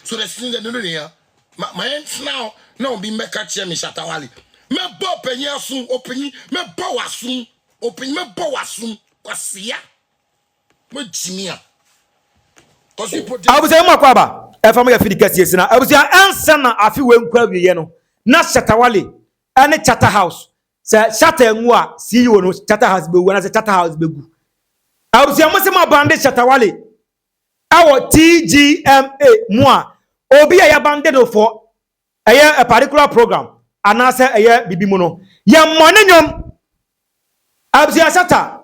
So the thing that no here. My hands now be make a chair me Shattawale. Me bo penya soon open me bo wasun open me bo wasun kwasia. Me jimia. Cause you put I was saying makwaba e fam ya fidi kesi na I was saying answer na afi we nkwa wiye no na Shattawale ane Chatterhouse say Shatta enwu a CEO no Chatterhouse be wu na say Chatterhouse be gu I was saying mo se ma bande Shattawale awo TGMA mu a obi ya bande no for a particular program and I say bibi mu no ya money nyom I was saying Shatta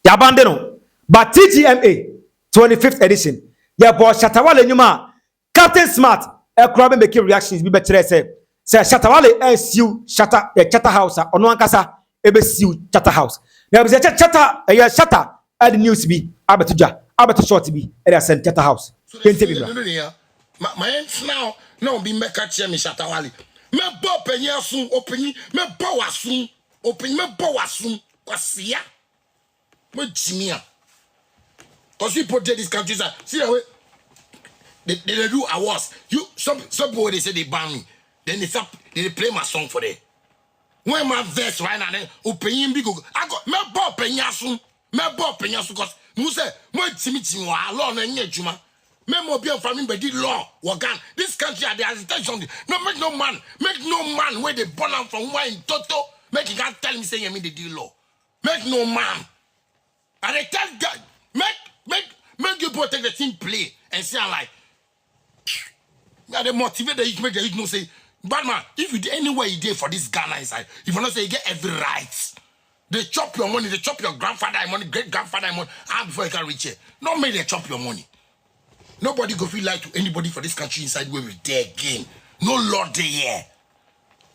ya bande no but TGMA 25th edition ya bo Shattawale nyuma Captain Smart e crowd make reactions bi betre say Shattawale e siu Chatterhouse ono ankasa e be siu Chatterhouse na be say Shatta e the news bi abetuja abetu short bi e dey send Chatterhouse kente bi bra my hands now be make a chair me Shattawale me bo penya sun open me bo wasun open me bo wasun kwasia me jimia. Cause you put these countries see the way they do awards. You some people they say they ban me. Then they play my song for them. When my verse right now, then open big I got me bo penyasun cause you say mo timi wa law na nye juma. Me mo be from me be law wagan. This country are the agitation. No make no man where they born am from where in Toto. Make you can't tell me say you mean they do law. Make no man. And they tell God make you both take the team play and say like they motivate the youth, make the youth know say, bad man, if you do anywhere you did for this Ghana inside, if you not say you get every right, they chop your money, they chop your grandfather money, great grandfather money, before you can reach it. Not make they chop your money. Nobody go feel like to anybody for this country inside where we there again. No law they here.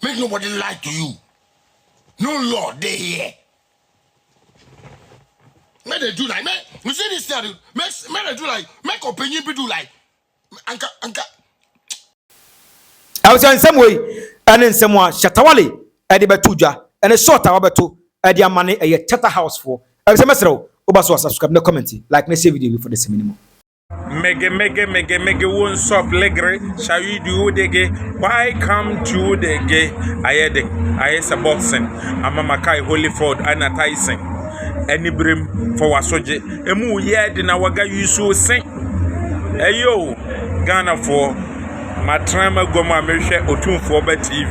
Make nobody lie to you. No law they here. Make they do like you see this thing. Make they do like make opinion be do like anka. I was in some way and in some one Shattawale at the betuja and a short hour betu at the money a Chatterhouse for. I was a mesro obaso subscribe no comment like next video for the minimum. Mege won't stop legre. Shall you do the gay? Why come to the gay? I a boxing. I'm a Makai Holyford and a Tyson. Any brim for wasoje. Emu yed in our guy you so sing. Hey yo, Ghana for my trama goma meshe otun for TV.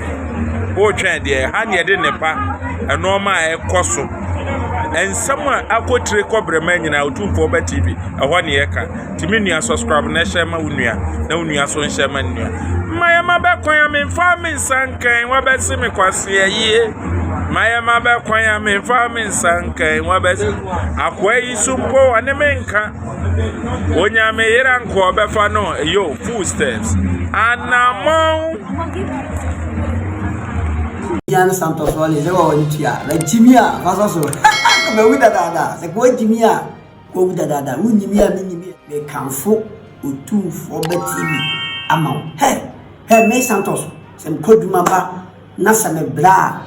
Oh, Chandy, Hanya de Nepa, a normal cosso. And someone I could trick KWABENA in our 2 for TV, a 1 year can. Timinia subscribe, Nashama Unia, no Nia so Shaman. My mother, I am in farming, Sanka, what best me quasi a year. My mother, I am in farming, Sanka, what best Aquay Sumpo and the Menka. When you may rank or Befano, yo, footsteps. And now, Yan Santos wale zewa wanitia la jimia fasoso be wida dada se ko jimia ko wida dada unyimia minyimia be kanfo otu for be TV ama he me Santos se mkoduma ba na se me bra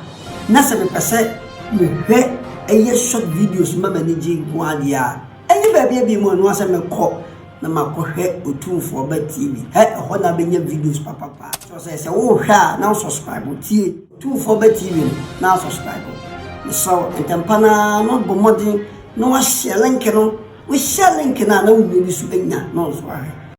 na se me pese me hwe eye short videos mama ni jinko adia enyi ba bia bi mo no se me ko na makohwe otu for be TV ho na be nya videos papa so se wo hwa na subscribe tie 2 for TV now subscribe. So entampana no bomodi no wa share link no we share link na we be su enya no so